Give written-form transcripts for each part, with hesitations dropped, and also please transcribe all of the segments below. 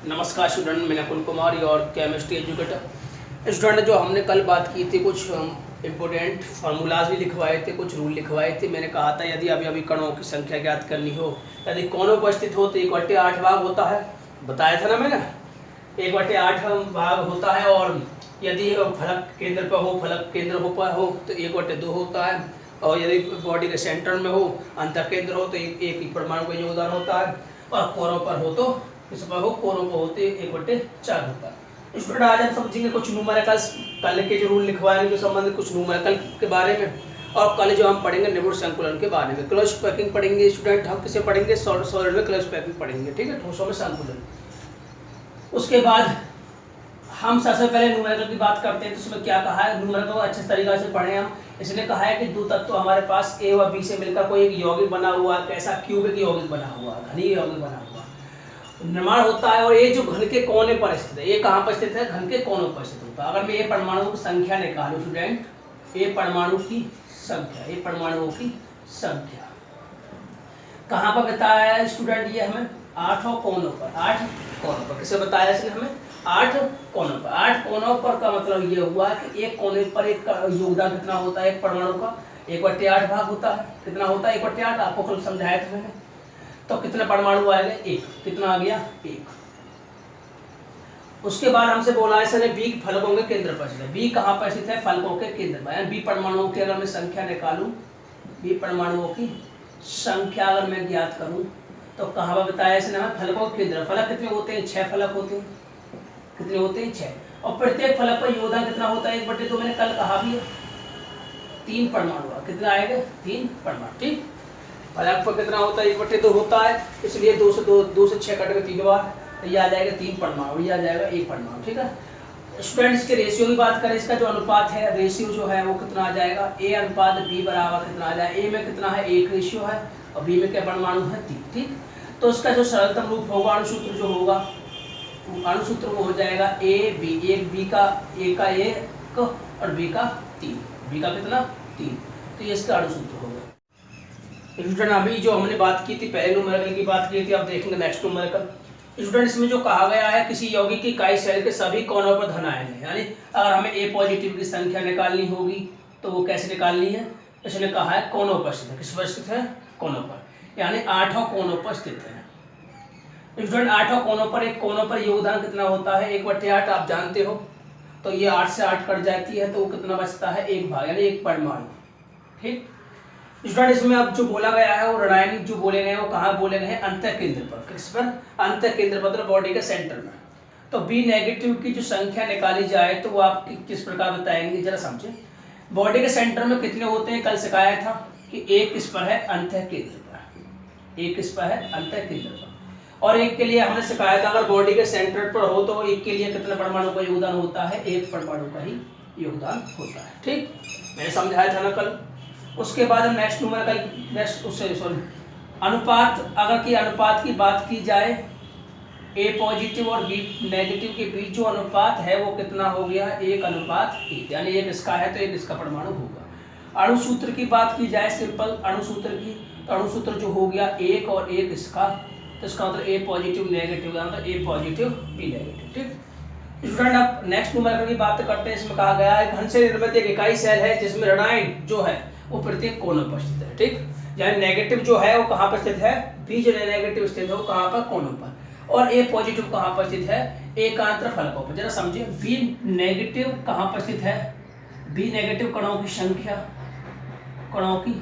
नमस्कार स्टूडेंट, मैं नकुल कुमार और केमिस्ट्री एजुकेटर। स्टूडेंट, जो हमने कल बात की थी, कुछ इम्पोर्टेंट फार्मूलाज भी लिखवाए थे, कुछ रूल लिखवाए थे। मैंने कहा था यदि अभी कणों की संख्या ज्ञात करनी हो, यदि कोनों पर स्थित हो तो 1/8 भाग होता है, बताया था ना मैंने। 1/8 भाग होता है, और यदि फलक केंद्र पर हो, फलक केंद्र पर हो तो 1/2 होता है, और यदि बॉडी के सेंटर में हो, अंत केंद्र हो तो एक परमाणु का योगदान होता है, और कोनों पर हो तो इस पर हो, कोनों पर होते 1/4 होता है। स्टूडेंट, आज हम समझेंगे कुछ न्यूमेरिकल्स, कल के जो रूल लिखवाएंगे जो संबंधित कुछ न्यूमेरिकल के बारे में, और कल जो हम पढ़ेंगे निबुड़ संकुलन के बारे में। क्लोज पैकिंग पढ़ेंगे स्टूडेंट, हम किसे पढ़ेंगे? सॉलिड में क्लोज पैकिंग पढ़ेंगे, ठीक है, ठोसों में संकुलन। उसके बाद हम सबसे पहले न्यूमेरिकल की बात करते हैं, तो उसमें क्या कहा है, न्यूमेरिकल को अच्छे तरीके से पढ़े हम। इसने कहा है कि दो तत्व हमारे पास ए व बी से मिलकर कोई एक यौगिक बना हुआ है, कैसा? क्यूबिक यौगिक बना हुआ है, घनीय यौगिक बना हुआ है, निर्माण होता है। और ये जो घन के कोने पर स्थित है, ये कहाँ पर स्थित है? घन के कोनों पर स्थित होता है। अगर मैं ये परमाणुओं की संख्या निकालूं स्टूडेंट, ये परमाणु की संख्या, ये परमाणुओं की संख्या कहाँ पर बताया है स्टूडेंट? ये हमें 8 कोनों पर, 8 कोनों पर। किसे बताया इसने? हमें 8 कोनों पर। 8 कोनों पर का मतलब ये हुआ कि एक कोने पर एक योगदान कितना होता है? एक परमाणु का 1/8 भाग होता है। कितना होता है? 1/8। आपको कल समझाया था मैंने। तो कितने परमाणु आएंगे? एक। कितना आ गया? एक। उसके बाद हमसे बोला है इसने बी फलकों के केंद्र पर स्थित है। बी कहाँ पर स्थित है? फलकों के केंद्र पर। यानी बी परमाणुओं की अगर मैं संख्या निकालूं, बी परमाणुओं की संख्या अगर मैं ज्ञात करूं, तो कहाँ पर बताया इसने? हमें फलकों के केंद्र। फलक कितने होते हैं? 6 फलक होते हैं। कितने होते हैं? 6। और प्रत्येक फलक पर योगदान कितना होता है? 1/2। मैंने कल कहा भी है, 3 परमाणु। कितना आएगा? 3 परमाणु, ठीक। फलक पर कितना होता है? 1/2 होता है, इसलिए 2 से 6 कट के 3 बार, तो ये आ जाएगा 3 परमाणु, ये आ जाएगा 1 परमाणु, ठीक है। स्टूडेंट्स के रेशियो की बात करें, इसका जो अनुपात है, रेशियो जो है वो कितना आ जाएगा? ए अनुपात बी बराबर कितना आ जाएगा? ए में कितना है? 1 रेशियो है, और बी में क्या परमाणु है? 3, ठीक। तो इसका जो सरलतम रूप होगा, अणुसूत्र जो होगा, अणुसूत्र वो हो जाएगा ए बी। एक बी का, ए का 1 और बी का 3। बी का कितना? 3। तो ये इसका अणुसूत्र होगा। स्टूडेंट, अभी जो हमने बात की थी, पहले न्यूमेरिकल की बात की थी, अब देखेंगे नेक्स्ट न्यूमेरिकल। स्टूडेंट, इसमें जो कहा गया है, किसी यौगिक की इकाई सेल के सभी कोनों पर धन आयन है। यानी अगर हमें ए पॉजिटिव की संख्या निकालनी होगी तो वो कैसे निकालनी है? इसने कहा है कोनों पर स्थित है। किस पर स्थित है? कोनों पर। यानी 8 कोनों पर स्थित है। स्टूडेंट, 8 कोनों पर, एक कोनों पर योगदान कितना होता है? 1/8 आप जानते हो। तो ये 8 से 8 कट जाती है, तो वो कितना बचता है? 1 भाग, यानी 1 परमाणु, ठीक। स्टूडेंट, इसमें अब जो बोला गया है वो रासायनिक जो बोले गए हैं वो कहाँ बोले गए हैं? अंत केंद्र पर। किस पर? अंत केंद्र पर, मतलब बॉडी के सेंटर में। तो बी नेगेटिव की जो संख्या निकाली जाए तो वो आप किस प्रकार बताएंगे, जरा समझे। बॉडी के सेंटर में कितने होते हैं? कल सिखाया था कि एक किस पर है? अंत केंद्र पर। एक किस पर है? अंत केंद्र पर। और एक के लिए हमने सिखाया था अगर बॉडी के सेंटर पर हो तो एक के लिए कितने परमाणु का योगदान होता है? 1 परमाणु का ही योगदान होता है, ठीक। मैंने समझाया था ना कल। उसके बाद हम नेक्स्ट न्यूमेरिकल, सॉरी, अनुपात, अगर की अनुपात की बात की जाए, ए पॉजिटिव और बी नेगेटिव के बीच जो अनुपात है वो कितना हो गया? 1:1, यानी एक इसका है तो एक इसका परमाणु होगा। अणुसूत्र की बात की जाए, सिंपल अणुसूत्र की, तो अणुसूत्र जो हो गया 1 और 1 इसका, तो इसका मतलब ए पॉजिटिव नेगेटिव, मतलब ए पॉजिटिव बी नेगेटिव, ठीक। स्टूडेंट, अब नेक्स्ट न्यूमेरिकल की बात करते हैं। इसमें कहा गया है घन से निर्मित एक इकाई सेल है जिसमें ऋणायन जो है वो प्रत्येक कोनों पर स्थित है, ठीक। यानी नेगेटिव जो है वो कहाँ पर स्थित है? बी जो नेगेटिव स्थित है वो कहाँ पर? कोनों पर। और ए पॉजिटिव कहाँ पर स्थित है? एकांतर फलकों पर। जरा समझिए, बी नेगेटिव कहाँ पर स्थित है? बी नेगेटिव कणों की संख्या, कणों की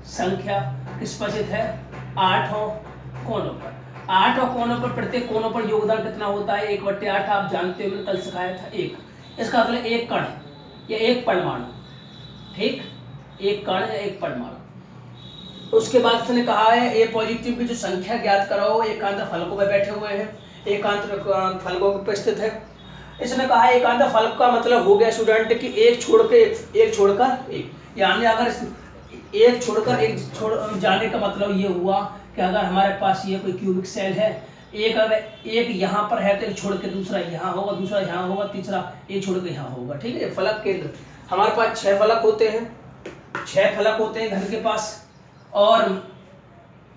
संख्या किस पर स्थित है? 8 कोनों पर। 8 कोनों पर, प्रत्येक कोनों पर योगदान कितना होता है? 1/8 आप जानते हो, मैंने कल सिखाया था। 1, इसका मतलब एक कण या एक परमाणु, ठीक। एक कण या एक परमाणु। उसके बाद उसने कहा है ए पॉजिटिव की जो संख्या ज्ञात कराओ, एकांत फलकों पर बैठे हुए हैं, एकांत फलकों पर स्थित है। इसने कहा है एकांत फलक का मतलब हो गया स्टूडेंट कि एक छोड़कर एक, यानी अगर एक छोड़कर एक छोड़ जाने का मतलब ये हुआ कि अगर हमारे पास ये कोई क्यूबिक सेल है, एक अगर एक यहाँ पर है तो एक छोड़ के दूसरा यहाँ होगा, दूसरा यहाँ होगा, तीसरा एक छोड़ के यहाँ होगा, ठीक है। फलक केंद्र हमारे पास 6 फलक होते हैं, 6 फलक होते हैं घर के पास, और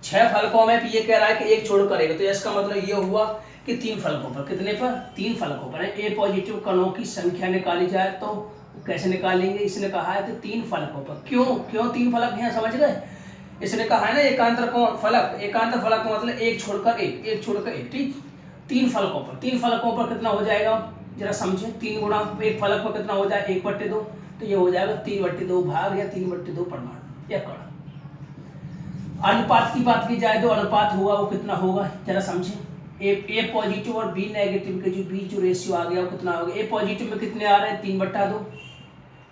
6 फलकों में ये कह रहा है कि एक छोड़कर एक, तो इसका मतलब ये हुआ कि 3 फलकों पर, कितने पर, 3 फलकों पर है। ए पॉजिटिव कणों की संख्या निकाली जाए तो कैसे निकालेंगे, इसने कहा है कि 3 फलकों पर। क्यों 3 फलक हैं, समझ गए। इसने कहा है ना एकांतर फलक, एकांतर फलक का मतलब एक छोड़कर एक, एक छोड़कर एक, ठीक। 3 फलकों पर, 3 फलकों पर कितना हो जाएगा जरा समझे। 3 गुणा एक फलक पर कितना हो जाए 1/2, तो ये हो जाएगा 3/2 भाग या 3/2 परमाणु या कण। अनुपात की बात की जाए तो अनुपात होगा वो कितना होगा जरा समझे। ए पॉजिटिव और बी नेगेटिव के जो बीच जो रेशियो आ गया वो कितना होगा। ए पॉजिटिव में कितने आ रहे हैं 3/2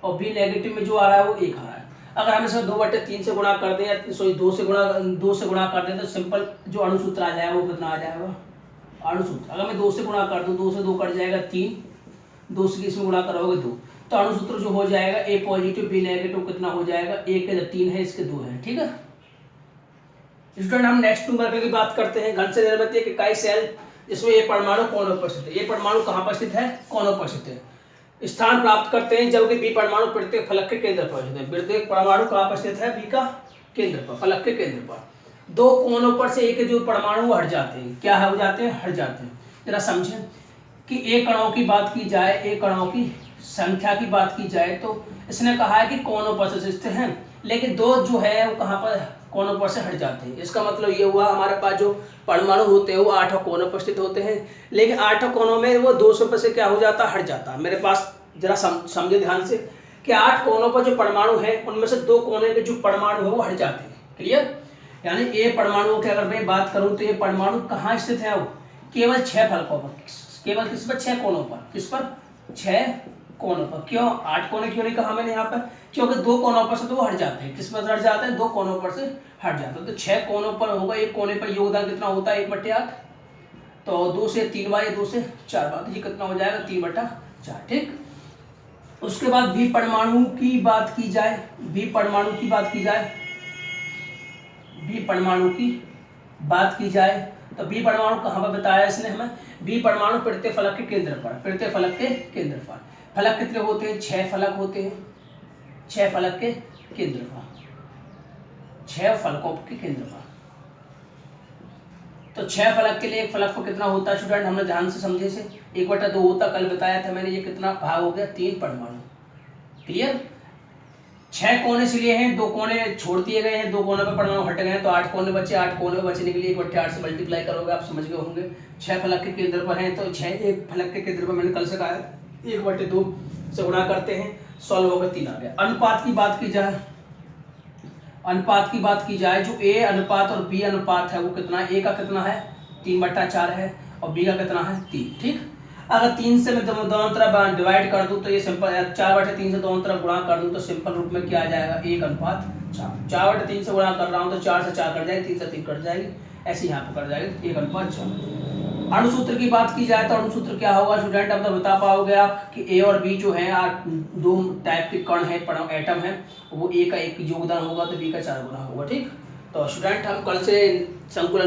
और बी नेगेटिव में जो आ रहा है वो 1 आ रहा है। अगर हम इसे 2/3 से गुणा कर दें या 2 से गुणा कर दें तो सिंपल जो अणुसूत्र आ जाएगा वो कितना आ जाएगा अणुसूत्र। अगर मैं 2 से गुणा कर दूं, 2 से 2 कट जाएगा 3, 2 से इसमें गुणा करोगे 2, तो अणुसूत्र जो हो जाएगा ए पॉजिटिव बी नेगेटिव कितना हो जाएगा 1 के 3 है, इसके 2 है, ठीक है। स्टूडेंट हम नेक्स्ट न्यूमेरिकल की बात करते हैं। घन से निर्मित एक इकाई सेल जिसमें ये परमाणु कोनों पर स्थित है। ये परमाणु कहाँ पर स्थित है, कोनों पर स्थित है। स्थान प्राप्त करते हैं जबकि बी परमाणु प्रत्येक फलक के केंद्र पर स्थित है। प्रत्येक परमाणु कहाँ पर स्थित है, बी का केंद्र पर, फलक के केंद्र पर। 2 कोनों पर से एक जो परमाणु हट जाते हैं, क्या हो जाते हैं, हट जाते हैं। जरा समझें कि ए कणों की बात की जाए, ए कणों की संख्या की बात की जाए तो इसने कहा है कि कोनों पर से स्थित हैं, लेकिन 2 जो है वो कहाँ पर कोनों पर से हट जाते हैं। इसका मतलब ये हुआ हमारे पास जो परमाणु होते हैं वो 8 कोनों पर स्थित होते हैं, लेकिन 8 कोनों में वो 2 पर से क्या हो जाता है, हट जाता है। मेरे पास जरा समझे ध्यान से कि 8 कोनों पर जो परमाणु है उनमें से 2 कोने के जो परमाणु है वो हट जाते हैं। क्लियर, यानी ए परमाणुओं की अगर मैं बात करूं तो ये परमाणु कहाँ स्थित है, वो केवल 6 फलकों पर, केवल किस पर, 6 कोनों पर। किस पर, 6 कोनों पर। क्यों 8 कोने क्यों नहीं कहा मैंने यहाँ पर, क्योंकि 2 कोनों पर से तो वो हट जाते हैं। किस पर से हट जाते हैं, 2 कोनों पर से हट जाते हैं। तो 6 कोनों पर होगा, एक कोने पर योगदान कितना होता है 1/8, तो 2 से 3 बार, 2 से 4 बार, तो ये कितना हो जाएगा 3/4, ठीक। उसके बाद बी परमाणु की बात की जाए, बी परमाणु की बात की जाए, बी परमाणु की बात की जाए तो बी परमाणु कहाँ पर बताया इसने हमें, बी परमाणु प्रत्येक फलक के केंद्र पर, प्रत्येक फलक के केंद्र पर। फलक कितने होते हैं, 6 फलक होते हैं, 6 फलक के केंद्र पर, 6 फलकों के केंद्र पर। तो 6 फलक के लिए एक फलक पर कितना होता है स्टूडेंट, हमने ध्यान से समझे से 1/2 होता, कल बताया था मैंने। ये कितना भाग हो गया, 3 परमाणु। क्लियर, 6 कोने इसलिए हैं, 2 कोने छोड़ दिए गए हैं, 2 कोने पर परमाणु हट गए हैं, तो 8 कोने बचे। 8 कोने बचने के लिए 1/8 से मल्टीप्लाई करोगे, आप समझ गए होंगे। 6 फलक के केंद्र पर हैं तो 6 एक फलक के केंद्र पर, मैंने कल से कहा 1/2 से गुणा करते हैं, सॉल्व होकर 3 आ गया। अनुपात की बात की जाए, अनुपात की बात की जाए, जो ए अनुपात और बी अनुपात है वो कितना है, ए का कितना है 3/4 है और बी का कितना है 3, ठीक। अगर 3 से मैं दोनों तरफ डिवाइड कर दूं तो ये सिंपल, 4/3 से दोनों तरफ गुणा कर दूं तो सिंपल रूप में क्या आ जाएगा 1:4। 4/3 से गुणा कर रहा हूं तो 4 से 4 कट जाएगी, 3 से 3 कट जाएगी, ऐसे यहाँ पर कट जाएगी 1:4। अणुसूत्र की बात की जाए तो अणुसूत्र क्या होगा स्टूडेंट, अब तो बता पाओगे आप कि ए और बी जो है 2 टाइप के कण है, एटम है, वो ए का 1 योगदान होगा तो बी का 4 गुना होगा, ठीक। तो स्टूडेंट हम कल से संकुलन